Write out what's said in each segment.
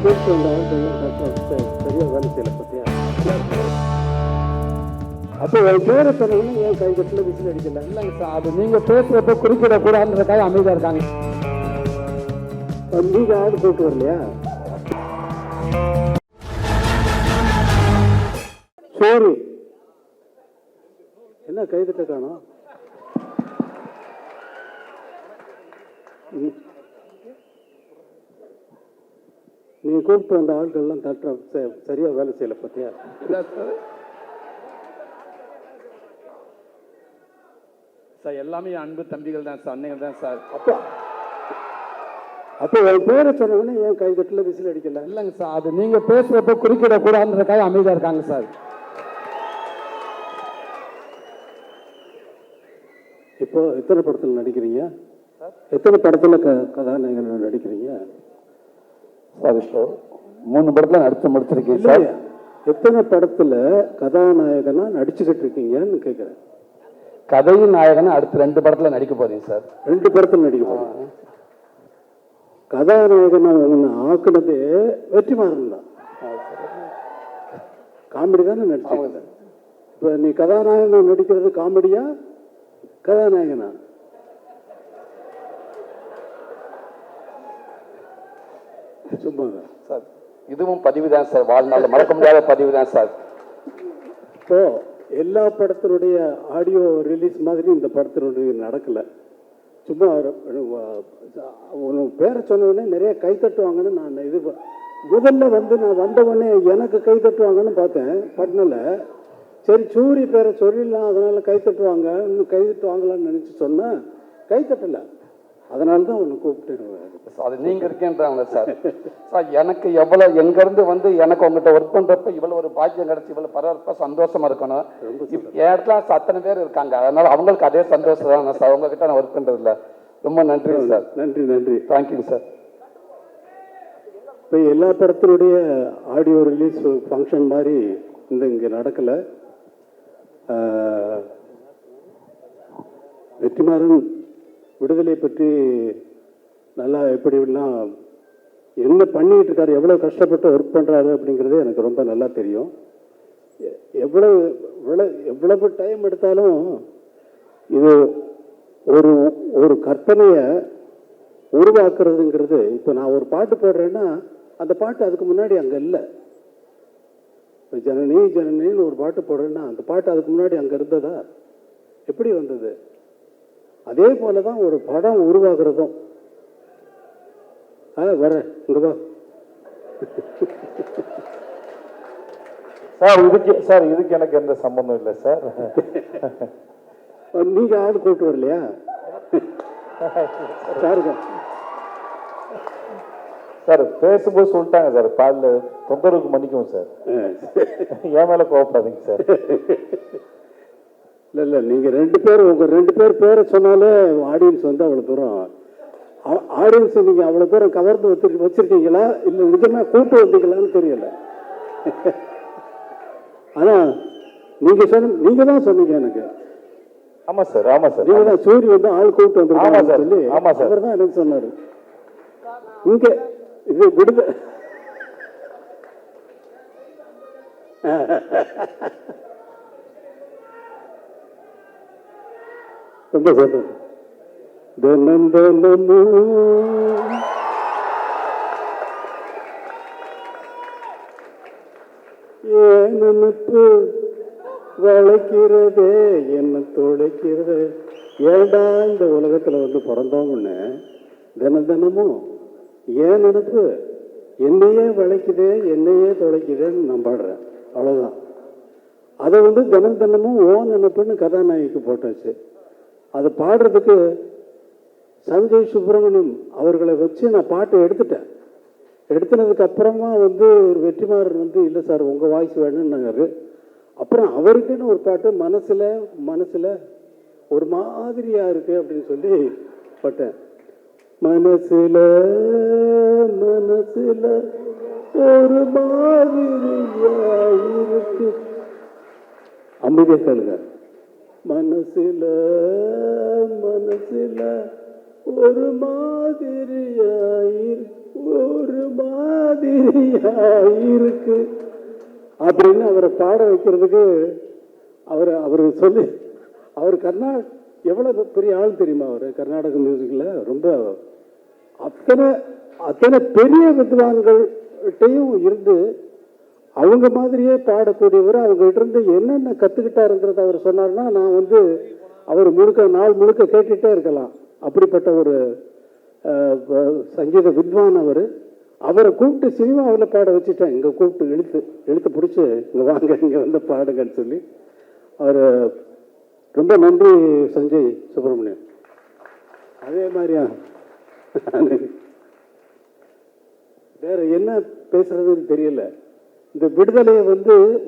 கூப்பிட்டு வந்த ஆட்கள் சரியாக வேலை செய்யலை பற்றியா? அப்போ என் பேரை சொன்னீங்கன்னா ஏன் கைகட்டில் விசில் அடிக்கல? இல்லைங்க சார், அது நீங்கள் பேசுகிறப்ப குறிப்பிடக்கூடாதுன்றதுக்காக அமைதியாக இருக்காங்க. நீங்கள் ஆடு கூப்பிட்டு வரலையா? சரி, என்ன கைதட்ட காணோம்? நீ கூப்பிட்டு வந்த ஆட்கள்லாம் தட்டுற சரியா வேலை செய்யல பத்தியா? சார் எல்லாமே அன்பு தம்பிகள் தான் சார், அன்னைகள் தான் சார். அப்போ என் பேரை சொன்னவொடனே ஏன் கைதட்டில் விசில் அடிக்கல? இல்லைங்க சார், அது நீங்கள் பேசுகிறப்ப குறிப்பிடக்கூடாதுன்றதுக்காக அமைதியாக இருக்காங்க சார். இப்போ எத்தனை படத்தில் நடிக்கிறீங்க? எத்தனை படத்தில் கதாநாயகன் நடிக்கிறீங்க? சார் இப்போ 3 படத்தில் முடிச்சிருக்கீங்க சார். எத்தனை படத்தில் கதாநாயகனா நடிச்சுக்கிட்டு இருக்கீங்கன்னு கேட்குறேன். கதையின் நாயகன் அடுத்த 2 படத்தில் நடிக்க போறீங்க சார். 2 படத்தில் நடிக்க போறீங்க. கதாநாயகனா ஒன்று ஆக்குனதே வெற்றிமாறன் தான். காமெடி தானே நடிச்சு. இப்போ நீ கதாநாயகனா நடிக்கிறது காமெடியா கதாநாயகனா? சும்மா சார், இதுவும் பதிவு தான் சார், வாழ்நாள் மறக்க முடியாத பதிவு தான் சார். இப்போ எல்லா படத்தினுடைய ஆடியோ ரிலீஸ் மாதிரி இந்த படத்தினுடைய நடக்கலை. சும்மா பேரை சொன்னோடனே நிறைய கை தட்டுவாங்கன்னு நான் இது முதல்ல நான் வந்த உடனே எனக்கு கை தட்டுவாங்கன்னு பார்த்தேன் பட்னில். சரி சூரிய பேரை சொல்லிடலாம், அதனால் கை தட்டுவாங்க, இன்னும் கை தட்டுவாங்களான்னு நினச்சி சொன்னேன். கை தட்டலை, அதனால தான் ஒன்று கூப்பிட்டு. அது நீங்கள் இருக்கேன்றாங்க சார். சார் எனக்கு எவ்வளோ எங்கேருந்து எனக்கு உங்கள்கிட்ட ஒர்க் பண்ணுறப்ப இவ்வளோ ஒரு பாக்கியம் கிடச்சி இவ்வளோ பரவாயில்ல சந்தோஷமாக இருக்கணும். என் இடத்துல அத்தனை பேர் இருக்காங்க, அதனால் அவங்களுக்கு அதே சந்தோஷம் தான் சார். உங்ககிட்ட நான் ஒர்க் பண்ணுறதில்ல. ரொம்ப நன்றி சார். நன்றி. Thank you sir. இப்போ எல்லா படத்தினுடைய ஆடியோ ரிலீஸ் ஃபங்க்ஷன் மாதிரி இங்கே நடக்கலை. வெற்றிமாறன் விடுதலை பற்றி நல்லா எப்படிலாம் என்ன பண்ணிகிட்டு இருக்காரு, எவ்வளோ கஷ்டப்பட்டு ஒர்க் பண்ணுறாரு அப்படிங்கிறது எனக்கு ரொம்ப நல்லா தெரியும். எவ்வளவு டைம் எடுத்தாலும் இது ஒரு கற்பனையை உருவாக்குறதுங்கிறது. இப்போ நான் ஒரு பாட்டு போடுறேன்னா அந்த பாட்டு அதுக்கு முன்னாடி அங்கே இல்லை. இப்போ ஜனனின்னு ஒரு பாட்டு போடுறேன்னா அந்த பாட்டு அதுக்கு முன்னாடி அங்கே இருந்ததா? எப்படி வந்தது? அதே போல தான் ஒரு படம் உருவாகிறதும். வர இங்க வா சார். இதுக்கு எனக்கு எந்த சம்பந்தம் இல்லை சார். நீங்க ஆள் கூப்பிட்டு வரலையா? சாருங்க சார், பேசும்போது சொல்லிட்டாங்க சார், பாடல தொந்தரவுக்கு மன்னிக்கும் சார். என் மேல கோவப்படாதீங்க சார். இல்லை நீங்கள் 2 பேர் உங்கள் 2 பேர் பேரை சொன்னாலே ஆடியன்ஸ் அவ்வளோ தூரம் ஆடியன்ஸ் நீங்கள் அவ்வளோ தூரம் கவர்ந்து வச்சுருக்கீங்களா இல்லை நிஜமாக கூட்டு வந்தீங்களான்னு தெரியல. ஆனால் நீங்கள் தான் சொன்னீங்க எனக்கு. ஆமாம் சார். நீங்கள் தான் சூரிய ஆள் கூப்பிட்டு வந்துருக்காங்க சொல்லி. ஆமாம் சார். அவர் தான் எனக்கு சொன்னார். இங்கே இது விடுத ரொம்ப சந்தோஷம். நினைப்பு வளைக்கிறதே என்ன தொலைக்கிறது. ஏண்டா இந்த உலகத்தில் பிறந்தோம்னு தினமும் ஏன் நினைப்பு என்னையே வளைக்குதே என்னையே தொலைக்குதேன்னு நான் பாடுறேன். அவ்வளோதான். அதை தினமும் ஓ நினைப்புன்னு கதாநாயகிக்கு போட்டாச்சு. அதை பாடுறதுக்கு சஞ்சய் சுப்பிரமணியம் அவர்களை வச்சு நான் பாட்டு எடுத்துட்டேன். எடுத்துனதுக்கு அப்புறமா வெற்றிமாறன் இல்லை சார் உங்கள் வாய்ஸ் வேணும்னாரு. அப்புறம் அவருக்குன்னு ஒரு பாட்டு மனசில் ஒரு மாதிரியா இருக்கு அப்படின்னு சொல்லி பாட்டேன். மனசில் ஒரு மாதிரியா இருக்கு. அமைதியா கேளுங்க. மனசில் ஒரு மாதிரியா ஒரு மாதிரியா இருக்கு அப்படின்னு அவரை பாட வைக்கிறதுக்கு அவர் சொல்லி அவர் எவ்வளவு பெரிய ஆள் தெரியுமா? அவர் கர்நாடக மியூசிக்ல ரொம்ப அத்தனை பெரிய வித்வான்கள்கிட்டையும் இருந்து அவங்க மாதிரியே பாடக்கூடியவர். அவங்ககிட்ட இருந்து என்னென்ன கற்றுக்கிட்டாருங்கிறத அவர் சொன்னார்னா நான் அவர் நாள் முழுக்க கேட்டுகிட்டே இருக்கலாம். அப்படிப்பட்ட ஒரு சங்கீத வித்வான் அவரை கூப்பிட்டு சினிமாவில் பாட வச்சுட்டேன். இங்கே கூப்பிட்டு இழுத்து பிடிச்சி இங்கே வாங்க, இங்கே பாடுங்கன்னு சொல்லி அவர் ரொம்ப நன்றி சஞ்சய் சுப்பிரமணியம். அதே மாதிரியா வேற என்ன பேசுறதுன்னு தெரியல. இந்த விடுதலையை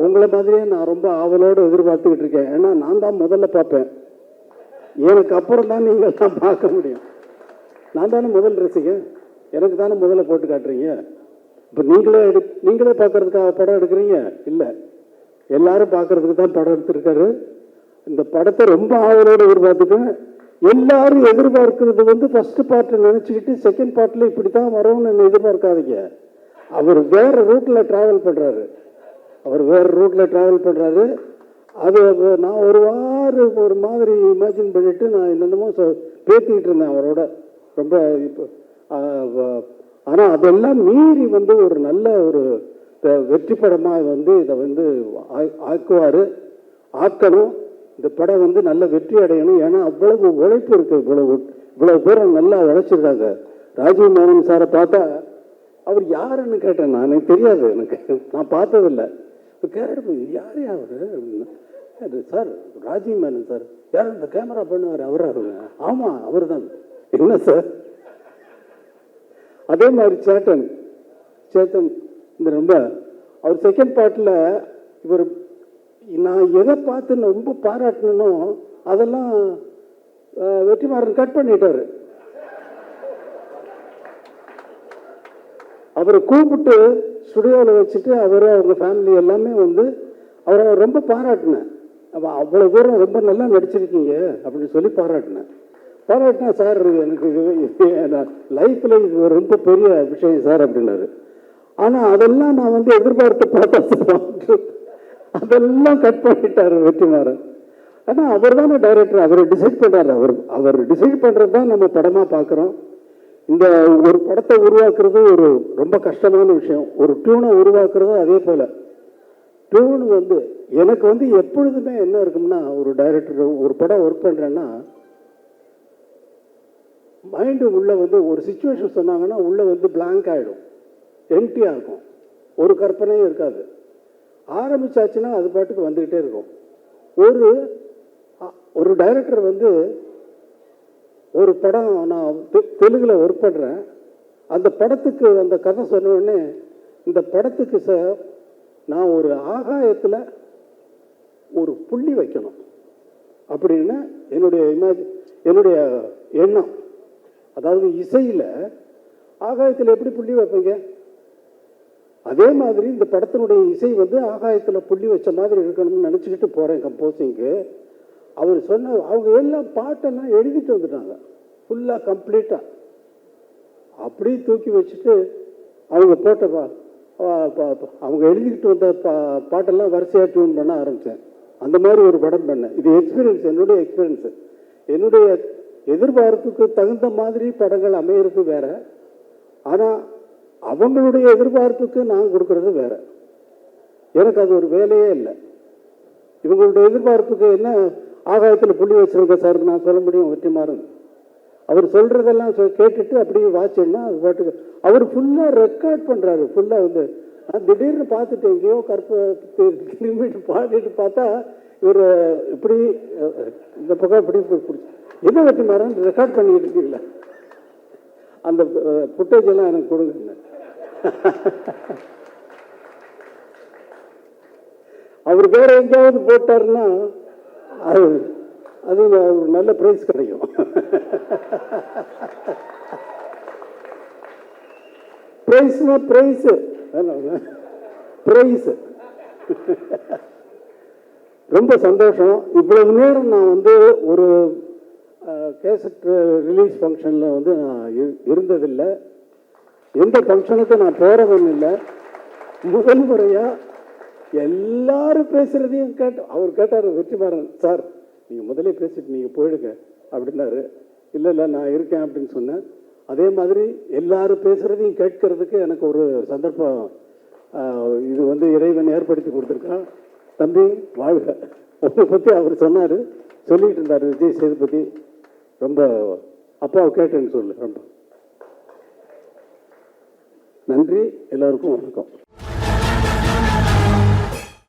உங்களை மாதிரியே நான் ரொம்ப ஆவலோடு எதிர்பார்த்துக்கிட்டு இருக்கேன். ஏன்னா நான் தான் முதல்ல பார்ப்பேன், எனக்கு அப்புறம் தான் நீங்கள் தான் பார்க்க முடியும். நான் தானே முதல் ரசிகன், எனக்கு தானே முதல்ல போட்டு காட்டுறீங்க. இப்போ நீங்களே பார்க்கறதுக்காக படம் எடுக்கிறீங்க இல்லை, எல்லாரும் பார்க்கறதுக்கு தான் படம் எடுத்திருக்காரு. இந்த படத்தை ரொம்ப ஆவலோடு எதிர்பார்த்துட்டேன். எல்லாரும் எதிர்பார்க்கறது ஃபர்ஸ்ட் பார்ட் நினச்சிக்கிட்டு செகண்ட் பார்ட்டில் இப்படி தான் வரும்னு எதிர்பார்க்காதீங்க. அவர் வேற ரூட்டில் ட்ராவல் பண்ணுறாரு. அது நான் ஒரு மாதிரி இமேஜின் பண்ணிட்டு நான் என்னென்னமோ பேசிக்கிட்டு இருந்தேன் அவரோட ரொம்ப. இப்போ ஆனால் அதெல்லாம் மீறி ஒரு நல்ல ஒரு வெற்றி படமாக இதை ஆக்குவார், ஆக்கணும். இந்த படம் நல்ல வெற்றி அடையணும். ஏன்னா அவ்வளவு உழைப்பு இருக்கு, இவ்வளவு பேரும் நல்லா உழைச்சிருக்காங்க. ராஜீவ் மேனன் சாரை பார்த்தா அவர் யாருன்னு கேட்டேன். நான் எனக்கு தெரியாது, நான் பார்த்ததில்லை. கேட்டு யார் அவரு சார்? ராஜீவ் மேனன் சார். யார் இந்த கேமரா பண்ணுவார்? அவராருங்க. ஆமாம் அவர் தான். என்ன சார்? அதே மாதிரி சேத்தன் இந்த ரொம்ப அவர் செகண்ட் பார்ட்டில் இவர் நான் எதை பார்த்து ரொம்ப பாராட்டணும் அதெல்லாம் வெற்றிமாறன் கட் பண்ணிட்டாரு. அவரை கூப்பிட்டு ஸ்டுடியோவில் வச்சுட்டு அவங்க ஃபேமிலி எல்லாமே அவரை ரொம்ப பாராட்டினேன். அவ்வளோ தூரம் ரொம்ப நல்லா நடிச்சிருக்கீங்க அப்படின்னு சொல்லி பாராட்டினேன். சார் எனக்கு லைஃப்பில் இது ரொம்ப பெரிய விஷயம் சார் அப்படின்னாரு. ஆனால் அதெல்லாம் நான் எதிர்பார்த்து பார்த்தா அதெல்லாம் கட் பண்ணிட்டாரு வெற்றிமாறன். ஆனால் அவர் தானே டைரக்டர், அவர் டிசைட் பண்ணுறாரு. அவர் டிசைட் பண்ணுறது தான் நம்ம படமாக பார்க்குறோம். இந்த ஒரு படத்தை உருவாக்குறது ஒரு ரொம்ப கஷ்டமான விஷயம். ஒரு டியூனை உருவாக்குறது அதே போல். டியூன் எனக்கு எப்பொழுதுமே என்ன இருக்கும்னா, ஒரு டைரக்டர் ஒரு படம் ஒர்க் பண்ணுறேன்னா மைண்டு உள்ள ஒரு சிச்சுவேஷன் சொன்னாங்கன்னா உள்ள பிளாங்க் ஆகிடும், எம்டியாக இருக்கும், ஒரு கற்பனையும் இருக்காது. ஆரம்பிச்சாச்சுன்னா அது பாட்டுக்கு வந்துக்கிட்டே இருக்கும். ஒரு டைரக்டர் ஒரு படம் நான் தெலுங்கில் ஒர்க் பண்ணுறேன். அந்த படத்துக்கு அந்த கதை சொன்ன உடனே இந்த படத்துக்கு சார் நான் ஒரு ஆகாயத்தில் ஒரு புள்ளி வைக்கணும் அப்படின்னு என்னுடைய எண்ணம். அதாவது இசையில் ஆகாயத்தில் எப்படி புள்ளி வைப்பீங்க? அதே மாதிரி இந்த படத்தினுடைய இசை ஆகாயத்தில் புள்ளி வச்ச மாதிரி இருக்கணும்னு நினச்சிக்கிட்டு போகிறேன் கம்போசிங்கு. அவர் சொன்ன அவங்க எல்லாம் பாட்டெல்லாம் எழுதிட்டு வந்துட்டாங்க ஃபுல்லாக கம்ப்ளீட்டாக. அப்படி தூக்கி வச்சுட்டு அவங்க போட்டப்பா அவங்க எழுதிக்கிட்டு வந்த பாட்டெல்லாம் வரிசையாக டியூன் பண்ண ஆரம்பித்தேன். அந்த மாதிரி ஒரு படம் பண்ணேன். இது எக்ஸ்பீரியன்ஸ், என்னுடைய எக்ஸ்பீரியன்ஸு. என்னுடைய எதிர்பார்ப்புக்கு தகுந்த மாதிரி படங்கள் அமையிறது வேற, ஆனால் அவங்களுடைய எதிர்பார்ப்புக்கு நான் கொடுக்கறது வேற. எனக்கு அது ஒரு வேலையே இல்லை. இவங்களுடைய எதிர்பார்ப்புக்கு என்ன ஆகாயத்தில் புள்ளி வச்சிருக்க சார் நான் சொல்ல முடியும்? வெற்றிமாறன் அவர் சொல்றதெல்லாம் கேட்டுட்டு அப்படியே வாட்சின்னா அது பாட்டுக்கு அவர் ஃபுல்லாக ரெக்கார்ட் பண்ணுறாரு. ஃபுல்லாக திடீர்னு பார்த்துட்டு எங்கேயோ கிலோமீட்டர் பாடிட்டு பார்த்தா இவர் இப்படி இந்த பக்கம் இப்படி பிடிச்சி என்ன வெற்றிமாறன் ரெக்கார்ட் பண்ணிட்டு இருக்கீங்களா? அந்த ஃபுட்டேஜ் எல்லாம் எனக்கு கொடுங்க. அவர் வேற எங்கேயாவது போட்டாருன்னா அது ஒரு நல்ல பிரைஸ் கிடைக்கும். பிரைஸ்னா பிரைஸ் ரொம்ப சந்தோஷம். இவ்வளவு நேரம் நான் ஒரு கேசட் ரிலீஸ் ஃபங்க்ஷனில் நான் இருந்ததில்லை. எந்த ஃபங்க்ஷனுக்கும் நான் போகிறவன் இல்லை. முதல் முறையாக எல்லாரும் பேசுகிறதையும் அவர் கேட்டார் வெற்றிமாறன் சார், நீங்கள் முதலே பேசிட்டு நீங்கள் போயிடுங்க அப்படின்னாரு. இல்லை இல்லை நான் இருக்கேன் அப்படின்னு சொன்னேன். அதே மாதிரி எல்லாரும் பேசுகிறதையும் கேட்கறதுக்கு எனக்கு ஒரு சந்தர்ப்பம் இது வந்து இறைவன் ஏற்படுத்தி கொடுத்துருக்கான். தம்பி வாழ்க. உங்களை பற்றி அவர் சொன்னார், சொல்லிகிட்டு இருந்தார் விஜய் சேதுபதி. ரொம்ப அப்பாவை கேட்டேன்னு சொல்லு. ரொம்ப நன்றி. எல்லோருக்கும் வணக்கம்.